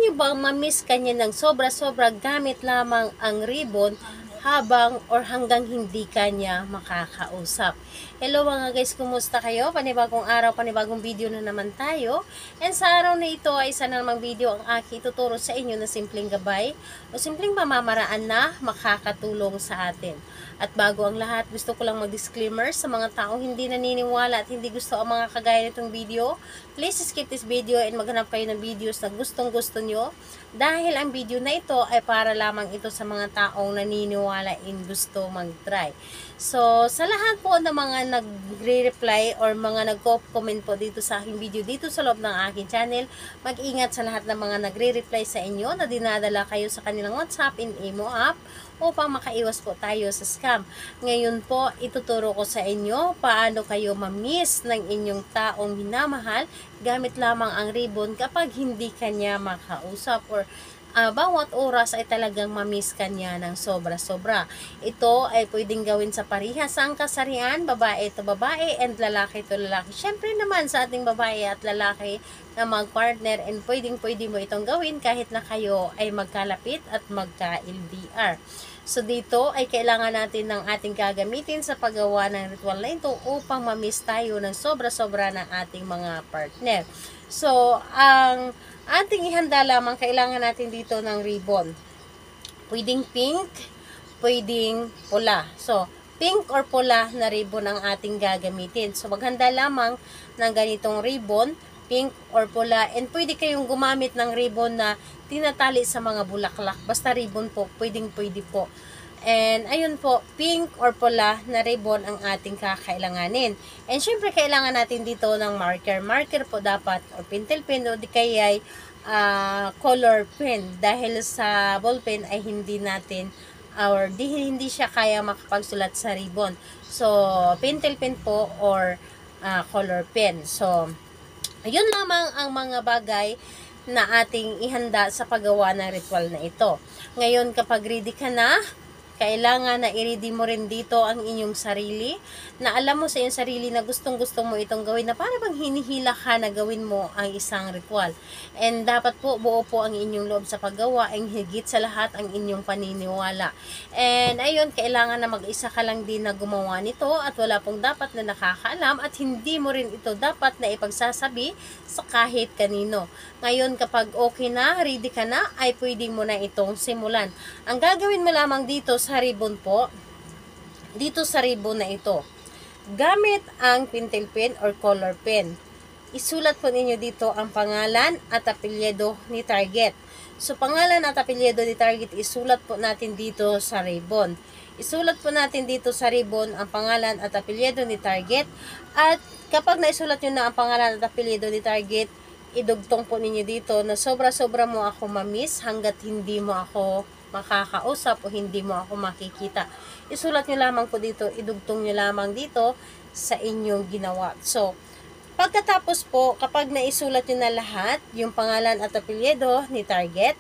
nyo bang mamiss kanya ng sobra-sobra gamit lamang ang ribbon habang or hanggang hindi kanya makakausap? Hello mga guys, kumusta kayo? Panibagong araw, panibagong video na naman tayo. And sa araw na ito ay isa na namang video ang aking ituturo sa inyo na simpleng gabay o simpleng pamamaraan na makakatulong sa atin. At bago ang lahat, gusto ko lang mag-disclaimer sa mga taong hindi naniniwala at hindi gusto ang mga kagaya nitong video. Please skip this video and maghanap kayo ng videos na gustong-gusto nyo. Dahil ang video na ito ay para lamang ito sa mga taong naniniwala in gusto mag-try. So, sa lahat po ng mga nagre-reply or mga nagko-comment po dito sa aking video, dito sa loob ng aking channel, mag-ingat sa lahat ng mga nagre-reply sa inyo na dinadala kayo sa kanilang WhatsApp and Imo app upang makaiwas po tayo sa scam. Ngayon po, ituturo ko sa inyo paano kayo ma-miss ng inyong taong minamahal gamit lamang ang ribbon kapag hindi kanya makausap or bawat oras ay talagang ma-miss kanya ng sobra-sobra. Ito ay pwedeng gawin sa parihas ang kasarian, babae to babae and lalaki to lalaki. Syempre naman sa ating babae at lalaki na mag-partner and pwedeng-pwede mo itong gawin kahit na kayo ay magkalapit at magka-LDR. So dito ay kailangan natin ng ating gagamitin sa paggawa ng ritual na ito upang ma-miss tayo ng sobra-sobra ng ating mga partner. So, ang ating ihanda lamang, kailangan natin dito ng ribbon. Pwedeng pink, pwedeng pula. So, pink or pula na ribbon ang ating gagamitin. So, maghanda lamang ng ganitong ribbon, pink or pula. And pwede kayong gumamit ng ribbon na tinatali sa mga bulaklak. Basta ribbon po, pwedeng-pwede po. And ayun po, pink or pula na ribbon ang ating kakailanganin. And syempre kailangan natin dito ng marker. Marker po dapat or pentel pen o di kaya color pen. Dahil sa ball pen ay hindi natin or hindi siya kaya makapagsulat sa ribbon. So, pentel pen po or color pen. So, ayun lamang ang mga bagay na ating ihanda sa paggawa ng ritual na ito. Ngayon, kapag ready ka na, kailangan na i-ready mo rin dito ang inyong sarili, na alam mo sa iyong sarili na gustong-gusto mo itong gawin, na para bang hinihila ka na gawin mo ang isang ritual. And dapat po buo po ang inyong loob sa paggawa, ang higit sa lahat ang inyong paniniwala. And ayun, kailangan na mag-isa ka lang din na gumawa nito at wala pong dapat na nakakaalam at hindi mo rin ito dapat na ipagsasabi sa kahit kanino. Ngayon, kapag okay na, ready ka na, ay pwede mo na itong simulan. Ang gagawin mo lamang dito sa ribbon po, dito sa ribbon na ito, gamit ang pentel pen or color pen. Isulat po ninyo dito ang pangalan at apelyido ni target. So, pangalan at apelyido ni target, isulat po natin dito sa ribbon. Isulat po natin dito sa ribbon ang pangalan at apelyido ni target. At kapag naisulat nyo na ang pangalan at apelyido ni target, idugtong po ninyo dito na sobra-sobra mo ako ma-miss hanggat hindi mo ako makakausap o hindi mo ako makikita. Isulat nyo lamang po dito, idugtong nyo lamang dito sa inyong ginawa. So, pagkatapos po, kapag naisulat nyo na lahat, yung pangalan at apelyido ni target,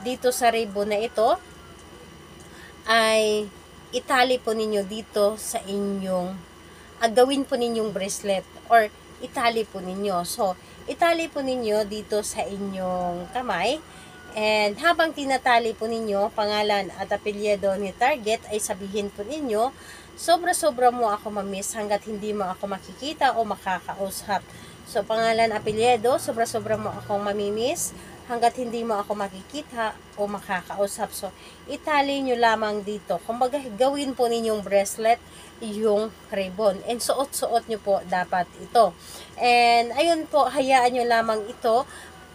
dito sa ribbon na ito, ay itali po ninyo dito sa inyong, gawin po ninyong bracelet or itali po ninyo. So, itali po ninyo dito sa inyong kamay. And habang tinatali po ninyo, pangalan at apelyido ni target, ay sabihin po ninyo, sobra-sobra mo ako ma-miss hanggat hindi mo ako makikita o makakausap. So, pangalan, apelyido, sobra-sobra mo akong mamimiss hanggat hindi mo ako makikita o makakausap. So, itali nyo lamang dito. Kumbaga, gawin po ninyong bracelet yung ribbon. And suot-suot nyo po dapat ito. And ayun po, hayaan nyo lamang ito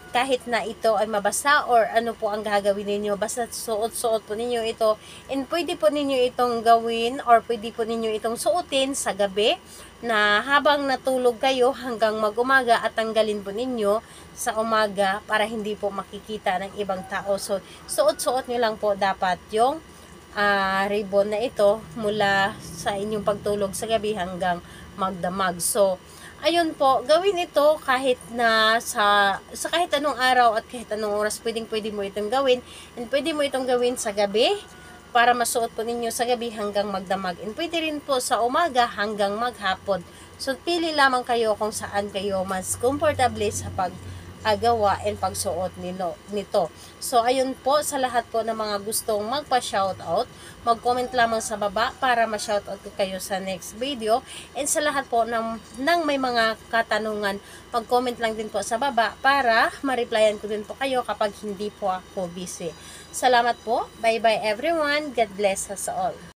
kahit na ito ay mabasa or ano po ang gagawin ninyo, basta suot-suot po ninyo ito. And pwede po ninyo itong gawin or pwede po ninyo itong suotin sa gabi na habang natulog kayo hanggang mag-umaga at tanggalin po ninyo sa umaga para hindi po makikita ng ibang tao. So, suot-suot nyo lang po dapat yung ribbon na ito mula sa inyong pagtulog sa gabi hanggang magdamag. So, ayun po, gawin ito kahit na sa kahit anong araw at kahit anong oras, pwede mo itong gawin. And pwede mo itong gawin sa gabi para masuot po ninyo sa gabi hanggang magdamag. And pwede rin po sa umaga hanggang maghapon. So, pili lamang kayo kung saan kayo mas comfortable sa gawa and pagsuot nito. So, ayun po sa lahat po ng mga gustong magpa-shoutout, mag-comment lamang sa baba para ma-shoutout ko kayo sa next video. And sa lahat po ng may mga katanungan, mag-comment lang din po sa baba para ma-replyan ko din po kayo kapag hindi po ako busy. Salamat po. Bye-bye everyone. God bless us all.